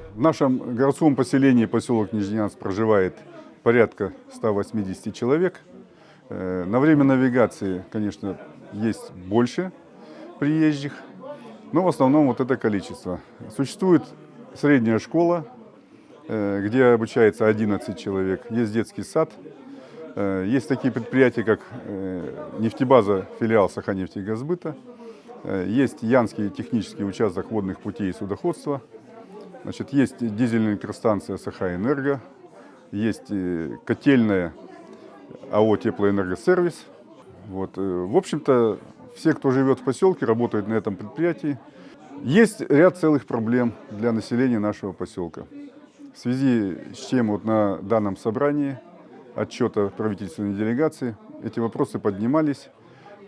В нашем городском поселении, поселок Нижнеянск, проживает порядка 180 человек. На время навигации, конечно, есть больше приезжих, но в основном вот это количество. Существует средняя школа, где обучается 11 человек, есть детский сад, есть такие предприятия, как нефтебаза, филиал Саханефтегазбыта, есть Янский технический участок водных путей и судоходства. Значит, есть дизельная электростанция Сахаэнерго, есть котельная АО «Теплоэнергосервис». Вот. В общем-то, все, кто живет в поселке, работают на этом предприятии. Есть ряд целых проблем для населения нашего поселка. В связи с чем вот на данном собрании отчета правительственной делегации эти вопросы поднимались.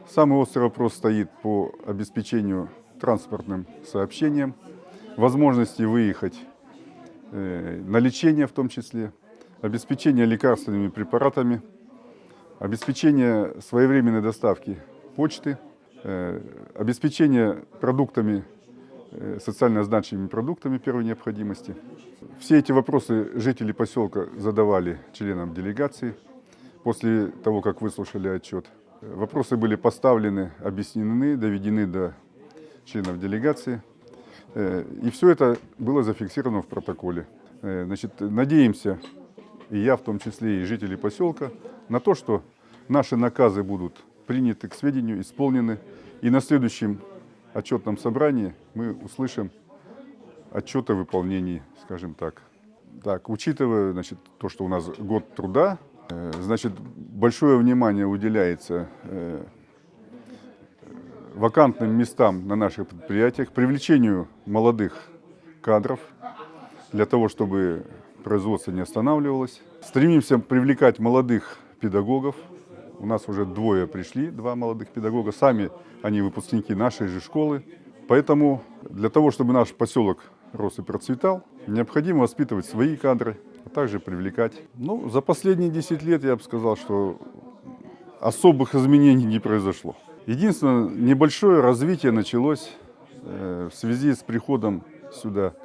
Самый острый вопрос стоит по обеспечению транспортным сообщением, возможности выехать на лечение в том числе, обеспечение лекарственными препаратами, обеспечение своевременной доставки почты, обеспечение продуктами, социально значимыми продуктами первой необходимости. Все эти вопросы жители поселка задавали членам делегации после того, как выслушали отчет. Вопросы были поставлены, объяснены, доведены до членов делегации. И все это было зафиксировано в протоколе. Значит, надеемся, и я в том числе, и жители поселка, на то, что наши наказы будут приняты к сведению, исполнены. И на следующем отчетном собрании мы услышим отчет о выполнении, скажем так. Так, учитывая, значит, то, что у нас год труда, значит, большое внимание уделяется вакантным местам на наших предприятиях, привлечению молодых кадров для того, чтобы производство не останавливалось. Стремимся привлекать молодых педагогов. У нас уже двое пришли, два молодых педагога. Сами они выпускники нашей же школы. Поэтому для того, чтобы наш поселок рос и процветал, необходимо воспитывать свои кадры, а также привлекать. Ну, за последние 10 лет я бы сказал, что особых изменений не произошло. Единственное, небольшое развитие началось в связи с приходом сюда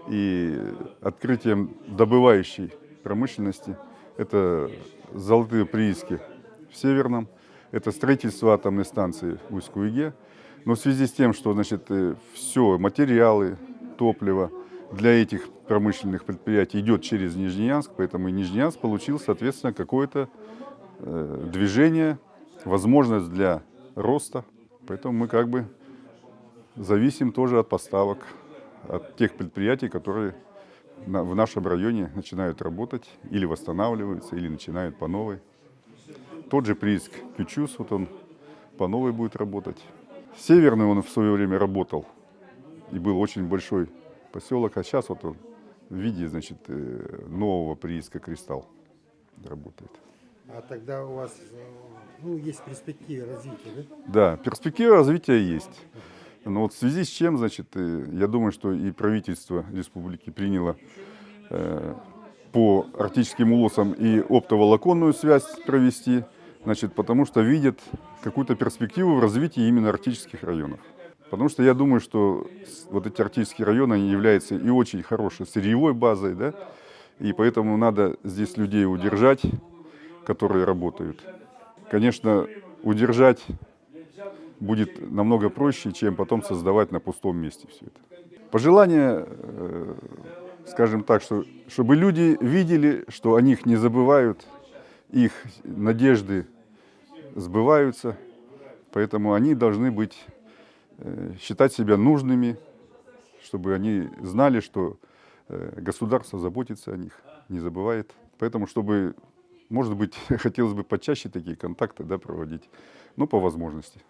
и открытием добывающей промышленности. Это золотые прииски в Северном, это строительство атомной станции в Усть-Куйге. Но в связи с тем, что, значит, все материалы, топливо для этих промышленных предприятий идет через Нижнеянск, поэтому и Нижнеянск получил, соответственно, какое-то движение, возможность для роста. Поэтому мы как бы зависим тоже от поставок, от тех предприятий, которые в нашем районе начинают работать, или восстанавливаются, или начинают по новой. Тот же прииск Кючус, вот он по новой будет работать. Северный он в свое время работал, и был очень большой поселок, а сейчас вот он в виде, значит, нового прииска Кристалл работает. А тогда у вас есть перспективы развития, да? Да, перспектива развития есть. Но вот в связи с чем, значит, я думаю, что и правительство республики приняло по арктическим улусам и оптоволоконную связь провести, значит, потому что видят какую-то перспективу в развитии именно арктических районов. Потому что я думаю, что вот эти арктические районы, они являются и очень хорошей сырьевой базой, да, и поэтому надо здесь людей удержать, которые работают. Конечно, удержать будет намного проще, чем потом создавать на пустом месте все это. Пожелание, скажем так, чтобы люди видели, что о них не забывают, их надежды сбываются, поэтому они должны считать себя нужными, чтобы они знали, что государство заботится о них, не забывает. Поэтому, чтобы, может быть, хотелось бы почаще такие контакты, да, проводить, но по возможности.